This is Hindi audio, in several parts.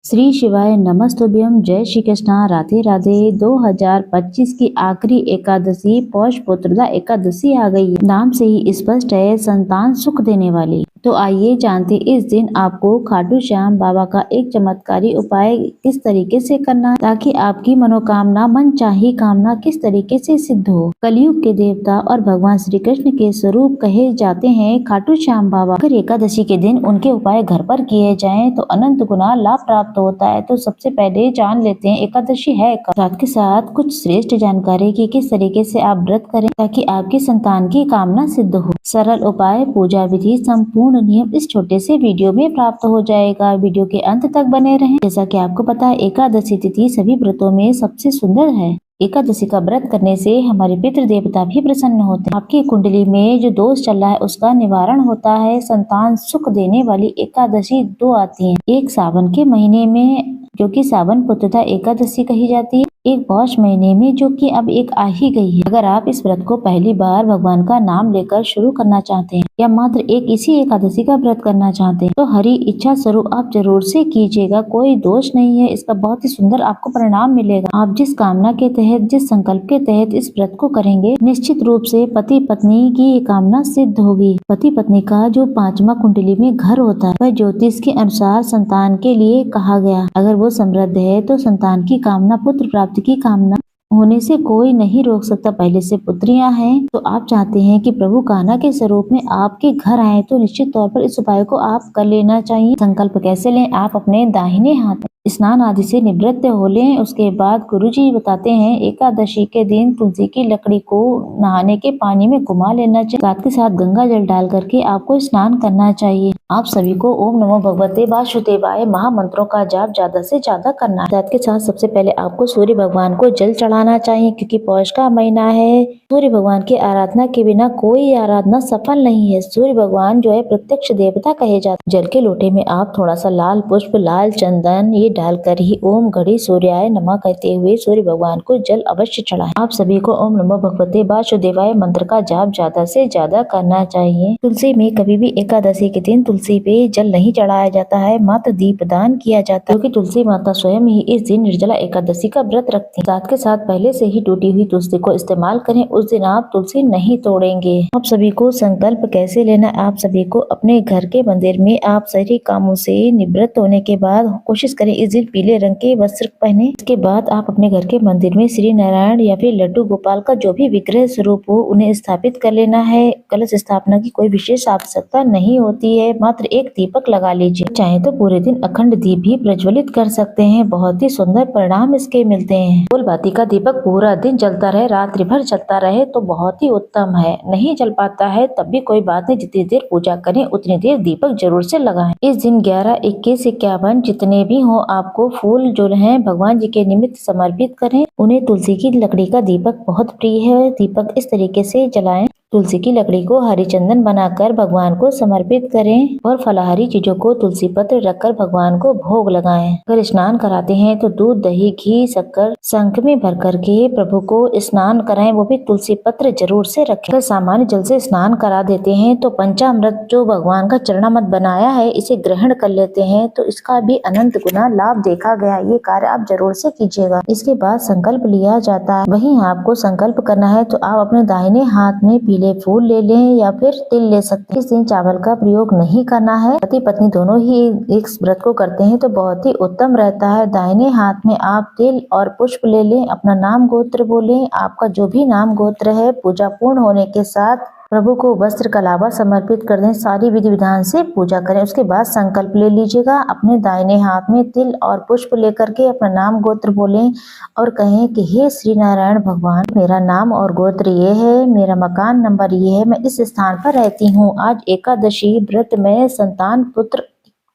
श्री शिवाय नमस्तुभ्यम। जय श्री कृष्णा। राधे राधे। 2025 की आखिरी एकादशी पौष पुत्रदा एकादशी आ गई है। नाम से ही स्पष्ट है, संतान सुख देने वाली। तो आइए जानते इस दिन आपको खाटू श्याम बाबा का एक चमत्कारी उपाय किस तरीके से करना है ताकि आपकी मनोकामना मनचाही कामना किस तरीके से सिद्ध हो। कलयुग के देवता और भगवान श्री कृष्ण के स्वरूप कहे जाते हैं खाटू श्याम बाबा। अगर एकादशी के दिन उनके उपाय घर पर किए जाएं तो अनंत गुना लाभ प्राप्त होता है। तो सबसे पहले जान लेते हैं एकादशी है क्या। साथ के साथ कुछ श्रेष्ठ जानकारी की किस तरीके से आप व्रत करें ताकि आपकी संतान की कामना सिद्ध हो। सरल उपाय, पूजा विधि, संपूर्ण नियम इस छोटे से वीडियो में प्राप्त हो जाएगा। वीडियो के अंत तक बने रहें। जैसा कि आपको पता है, एकादशी तिथि सभी व्रतों में सबसे सुंदर है। एकादशी का व्रत करने से हमारे पितृ देवता भी प्रसन्न होते हैं। आपकी कुंडली में जो दोष चल रहा है उसका निवारण होता है। संतान सुख देने वाली एकादशी दो आती है, एक सावन के महीने में जो कि सावन पुत्रदा एकादशी कही जाती है, एक पौष महीने में जो कि अब एक आ ही गई है। अगर आप इस व्रत को पहली बार भगवान का नाम लेकर शुरू करना चाहते हैं या मात्र एक इसी एकादशी का व्रत करना चाहते हैं तो हरि इच्छा स्वरूप आप जरूर से कीजिएगा। कोई दोष नहीं है, इसका बहुत ही सुंदर आपको परिणाम मिलेगा। आप जिस कामना के तहत, जिस संकल्प के तहत इस व्रत को करेंगे, निश्चित रूप से पति पत्नी की ये कामना सिद्ध होगी। पति पत्नी का जो पांचवा कुंडली में घर होता है वह ज्योतिष के अनुसार संतान के लिए कहा गया। अगर वो समृद्ध है तो संतान की कामना, पुत्र प्राप्ति की कामना होने से कोई नहीं रोक सकता। पहले से पुत्रियां हैं तो आप चाहते हैं कि प्रभु कान्हा के स्वरूप में आपके घर आए तो निश्चित तौर पर इस उपाय को आप कर लेना चाहिए। संकल्प कैसे लें? आप अपने दाहिने हाथ स्नान आदि से निवृत्त हो लें। उसके बाद गुरुजी बताते हैं एकादशी के दिन तुलसी की लकड़ी को नहाने के पानी में घुमा लेना चाहिए। साथ के साथ गंगा जल डाल करके आपको स्नान करना चाहिए। आप सभी को ओम नमो भगवते वासुदेवाय महामंत्रों का जाप ज्यादा से ज्यादा करना है। साथ के साथ सबसे पहले आपको सूर्य भगवान को जल चढ़ाना चाहिए क्योंकि पौष का महीना है। सूर्य भगवान की आराधना के बिना कोई आराधना सफल नहीं है। सूर्य भगवान जो है प्रत्यक्ष देवता कहे जाते। जल के लोटे में आप थोड़ा सा लाल पुष्प, लाल चंदन ये डालकर ही ओम घड़ी सूर्याय नमः कहते हुए सूर्य भगवान को जल अवश्य चढ़ाएं। आप सभी को ओम नमो भगवते वासुदेवाय मंत्र का जाप ज्यादा से ज्यादा करना चाहिए। तुलसी में कभी भी एकादशी के दिन तुलसी पे जल नहीं चढ़ाया जाता है, मात्र दीप दान किया जाता है क्योंकि तुलसी माता स्वयं ही इस दिन निर्जला एकादशी का व्रत रखती है। साथ के साथ पहले से ही टूटी हुई तुलसी को इस्तेमाल करें। उस दिन आप तुलसी नहीं तोड़ेंगे। आप सभी को संकल्प कैसे लेना, आप सभी को अपने घर के मंदिर में आप सारे कामों से निवृत्त होने के बाद कोशिश करें इस दिन पीले रंग के वस्त्र पहने। इसके बाद आप अपने घर के मंदिर में श्री नारायण या फिर लड्डू गोपाल का जो भी विग्रह स्वरूप हो उन्हें स्थापित कर लेना है। कलश स्थापना की कोई विशेष आवश्यकता नहीं होती है, मात्र एक दीपक लगा लीजिए। चाहे तो पूरे दिन अखंड दीप भी प्रज्वलित कर सकते हैं, बहुत ही सुंदर परिणाम इसके मिलते हैं। फूलबाती का दीपक पूरा दिन जलता रहे, रात्रि भर चलता रहे तो बहुत ही उत्तम है। नहीं जल पाता है तब भी कोई बात नहीं, जितनी देर पूजा करें उतनी देर दीपक जरूर से लगाएं। इस दिन 11, 21, 51 जितने भी हो आपको फूल जो है भगवान जी के निमित्त समर्पित करें। उन्हें तुलसी की लकड़ी का दीपक बहुत प्रिय है। दीपक इस तरीके से जलाएं, तुलसी की लकड़ी को हरी चंदन बनाकर भगवान को समर्पित करें और फलाहारी चीजों को तुलसी पत्र रखकर भगवान को भोग लगाएं। अगर स्नान कराते हैं तो दूध, दही, घी, शक्कर शंख में भर करके प्रभु को स्नान कराएं, वो भी तुलसी पत्र जरूर से रखें। अगर सामान्य जल से स्नान करा देते हैं तो पंचामृत जो भगवान का चरणामृत बनाया है इसे ग्रहण कर लेते हैं तो इसका भी अनंत गुना लाभ देखा गया। ये कार्य आप जरूर से कीजिएगा। इसके बाद संकल्प लिया जाता है। वहीं आपको संकल्प करना है तो आप अपने दाहिने हाथ में पीले फूल ले लें या फिर तिल ले सकते हैं। इस दिन चावल का प्रयोग नहीं करना है। पति पत्नी दोनों ही एक व्रत को करते हैं तो बहुत ही उत्तम रहता है। दाहिने हाथ में आप तिल और पुष्प ले लें, अपना नाम गोत्र बोलें, आपका जो भी नाम गोत्र है। पूजा पूर्ण होने के साथ प्रभु को वस्त्र कलावा समर्पित कर दें। सारी विधि विधान से पूजा करें। उसके बाद संकल्प ले लीजिएगा। अपने दाहिने हाथ में तिल और पुष्प लेकर के अपना नाम गोत्र बोलें और कहें कि हे श्री नारायण भगवान, मेरा नाम और गोत्र ये है, मेरा मकान नंबर ये है, मैं इस स्थान पर रहती हूँ। आज एकादशी व्रत में संतान पुत्र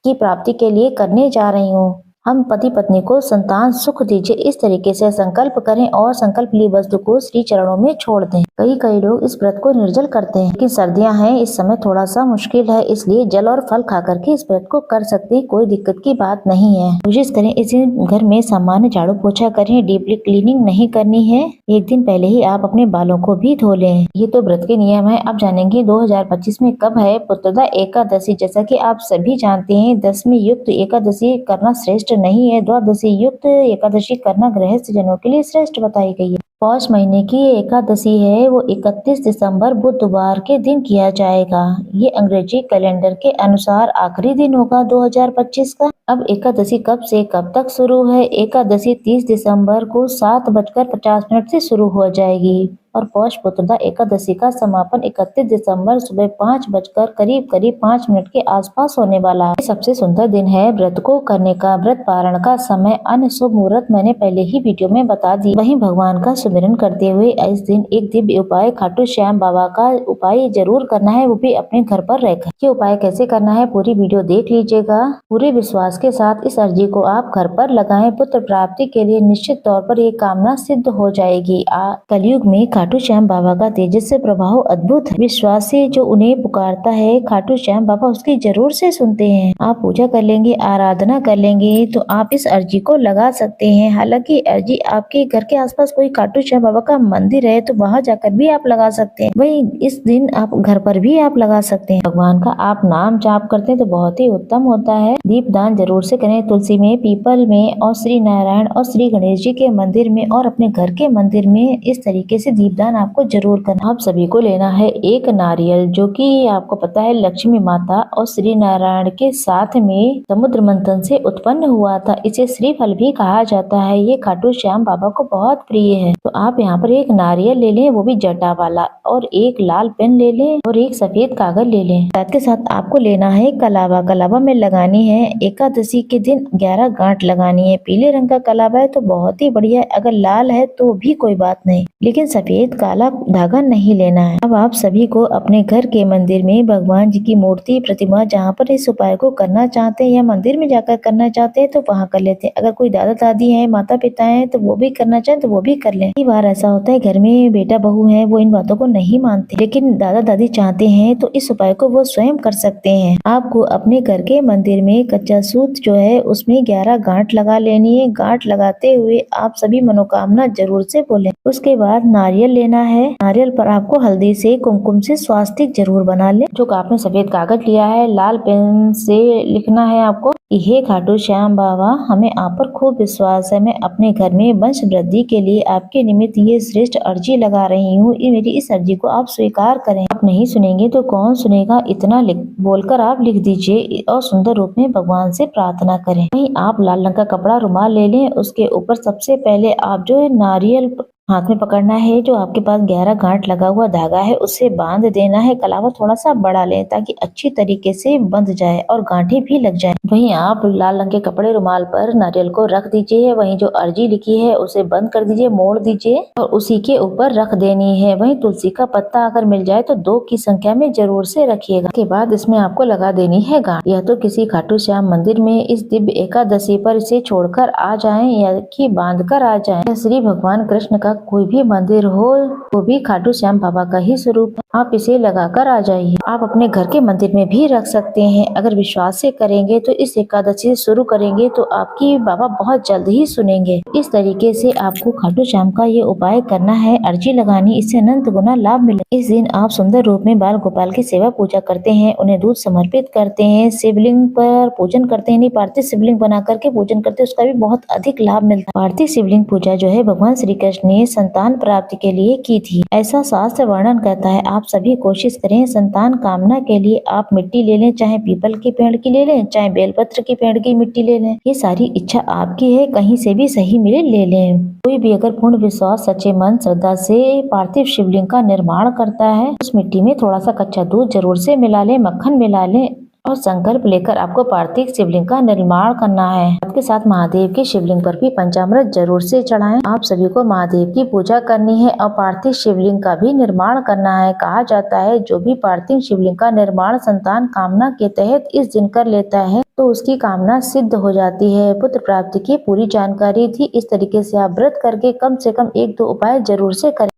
की प्राप्ति के लिए करने जा रही हूँ। हम पति पत्नी को संतान सुख दीजिए, इस तरीके से संकल्प करें और संकल्प ली वस्तु को श्री चरणों में छोड़ दें। कई लोग इस व्रत को निर्जल करते हैं लेकिन सर्दियां हैं, इस समय थोड़ा सा मुश्किल है, इसलिए जल और फल खा करके इस व्रत को कर सकते हैं, कोई दिक्कत की बात नहीं है। कोशिश करें इस दिन घर में सामान्य झाड़ू पोछा करें, डीपली क्लीनिंग नहीं करनी है। एक दिन पहले ही आप अपने बालों को भी धो लें। ये तो व्रत के नियम है। अब जानेंगे 2025 में कब है पुत्रदा एकादशी। जैसा कि आप सभी जानते हैं 10वीं युक्त एकादशी करना श्रेष्ठ स्पष्ट नहीं है। द्वादशी युक्त एकादशी करना गृहस्थ जनों के लिए श्रेष्ठ बताई गई है। पौष महीने की एकादशी है वो 31 दिसंबर बुधवार के दिन किया जाएगा। ये अंग्रेजी कैलेंडर के अनुसार आखिरी दिन होगा 2025 का। अब एकादशी कब से कब तक शुरू है? एकादशी 30 दिसंबर को 7:50 से शुरू हो जाएगी और पौष पुत्रदा एकादशी का समापन 31 दिसंबर सुबह 5:करीब 5 मिनट के आसपास होने वाला है। सबसे सुंदर दिन है व्रत को करने का। व्रत पारण का समय अन्य शुभ मुहूर्त मैंने पहले ही वीडियो में बता दी। वहीं भगवान का सुमिरन करते हुए इस दिन एक दिव्य उपाय खाटू श्याम बाबा का उपाय जरूर करना है, वो भी अपने घर पर रहकर। ये उपाय कैसे करना है पूरी वीडियो देख लीजिएगा। पूरे विश्वास के साथ इस अर्जी को आप घर पर लगाएं। पुत्र प्राप्ति के लिए निश्चित तौर पर ये कामना सिद्ध हो जाएगी। कलयुग में खाटू श्याम बाबा का तेजस्वी प्रभाव अद्भुत है। विश्वास से जो उन्हें पुकारता है खाटू श्याम बाबा उसकी जरूर से सुनते हैं। आप पूजा कर लेंगे, आराधना कर लेंगे तो आप इस अर्जी को लगा सकते हैं। हालांकि अर्जी आपके घर के आसपास कोई खाटू श्याम बाबा का मंदिर है तो वहां जाकर भी आप लगा सकते हैं। वहीं इस दिन आप घर पर भी आप लगा सकते हैं। भगवान का आप नाम जाप करते हैं तो बहुत ही उत्तम होता है। दीप दान जरूर से करें। तुलसी में, पीपल में और श्री नारायण और श्री गणेश जी के मंदिर में और अपने घर के मंदिर में इस तरीके से दीपदान आपको जरूर करना। आप सभी को लेना है एक नारियल, जो कि आपको पता है लक्ष्मी माता और श्री नारायण के साथ में समुद्र मंथन से उत्पन्न हुआ था। इसे श्रीफल भी कहा जाता है। ये खाटू श्याम बाबा को बहुत प्रिय है। तो आप यहाँ पर एक नारियल ले लें, वो भी जटा वाला, और एक लाल पेन ले लें और एक सफेद कागज ले लें। साथ के साथ आपको लेना है कलावा। कलावा में लगानी है एकादशी के दिन 11 गांठ लगानी है। पीले रंग का कलावा है तो बहुत ही बढ़िया है, अगर लाल है तो भी कोई बात नहीं, लेकिन सफेद काला धागा नहीं लेना है। अब आप सभी को अपने घर के मंदिर में भगवान जी की मूर्ति, प्रतिमा जहाँ पर इस उपाय को करना चाहते हैं या मंदिर में जाकर करना चाहते हैं तो वहाँ कर लेते हैं। अगर कोई दादा दादी है, माता पिता है तो वो भी करना चाहे तो वो भी कर लें। कई बार ऐसा होता है घर में बेटा बहू है वो इन बातों को नहीं मानते, लेकिन दादा दादी चाहते हैं तो इस उपाय को वो स्वयं कर सकते हैं। आपको अपने घर के मंदिर में कच्चा सूत जो है उसमें 11 गांठ लगा लेनी है। गांठ लगाते हुए आप सभी मनोकामना जरूर से बोलें। उसके बाद नारियल लेना है। नारियल पर आपको हल्दी से, कुमकुम से स्वास्तिक जरूर बना ले। जो आपने सफेद कागज लिया है, लाल पेन से लिखना है आपको, हे खाटू श्याम बाबा, हमें आप पर खूब विश्वास है। मैं अपने घर में वंश वृद्धि के लिए आपके निमित्त ये श्रेष्ठ अर्जी लगा रही हूँ। मेरी इस अर्जी को आप स्वीकार करें। आप नहीं सुनेंगे तो कौन सुनेगा, इतना बोलकर आप लिख दीजिए और सुंदर रूप में भगवान से प्रार्थना करें। वहीं आप लाल रंग का कपड़ा रुमाल ले लें। उसके ऊपर सबसे पहले आप जो है नारियल हाथ में पकड़ना है। जो आपके पास 11 गांठ लगा हुआ धागा है उससे बांध देना है। कलावा थोड़ा सा बड़ा लें ताकि अच्छी तरीके से बंध जाए और गांठें भी लग जाए। वहीं आप लाल रंग के कपड़े रुमाल पर नारियल को रख दीजिए। वहीं जो अर्जी लिखी है उसे बंद कर दीजिए, मोड़ दीजिए और उसी के ऊपर रख देनी है। वहीं तुलसी का पत्ता अगर मिल जाए तो 2 की संख्या में जरूर से रखिएगा। के बाद इसमें आपको लगा देनी है गांठ। या तो किसी खाटू श्याम मंदिर में इस दिव्य एकादशी पर इसे छोड़कर आ जाएं या कि बांध कर आ जाएं। श्री भगवान कृष्ण का कोई भी मंदिर हो वो भी खाटू श्याम बाबा का ही स्वरूप है। आप इसे लगाकर आ जाइए। आप अपने घर के मंदिर में भी रख सकते हैं। अगर विश्वास से करेंगे तो इस एकादशी शुरू करेंगे तो आपकी बाबा बहुत जल्द ही सुनेंगे। इस तरीके से आपको खाटू श्याम का ये उपाय करना है, अर्जी लगानी, इससे अनंत गुना लाभ मिले। इस दिन आप सुंदर रूप में बाल गोपाल की सेवा पूजा करते हैं, उन्हें दूध समर्पित करते हैं, शिवलिंग पर पूजन करते हैं। पार्थिव शिवलिंग बना करके पूजन करते हैं, उसका भी बहुत अधिक लाभ मिलता है। पार्थिव शिवलिंग पूजा जो है भगवान श्री कृष्ण ने संतान प्राप्ति के लिए की थी, ऐसा शास्त्र वर्णन करता है। आप सभी कोशिश करें संतान कामना के लिए आप मिट्टी ले लें, चाहे पीपल के पेड़ की ले लें, चाहे बेलपत्र के पेड़ की मिट्टी ले लें। ये सारी इच्छा आपकी है, कहीं से भी सही मिले ले लें। कोई भी अगर पूर्ण विश्वास, सच्चे मन, श्रद्धा से पार्थिव शिवलिंग का निर्माण करता है, उस मिट्टी में थोड़ा सा कच्चा दूध जरूर से मिला लें, मक्खन मिला लें और संकल्प लेकर आपको पार्थिव शिवलिंग का निर्माण करना है। साथ के साथ महादेव के शिवलिंग पर भी पंचामृत जरूर से चढ़ाएं। आप सभी को महादेव की पूजा करनी है और पार्थिव शिवलिंग का भी निर्माण करना है। कहा जाता है जो भी पार्थिव शिवलिंग का निर्माण संतान कामना के तहत इस दिन कर लेता है तो उसकी कामना सिद्ध हो जाती है। पुत्र प्राप्ति की पूरी जानकारी थी। इस तरीके से आप व्रत करके कम से कम 1-2 उपाय जरूर से करें।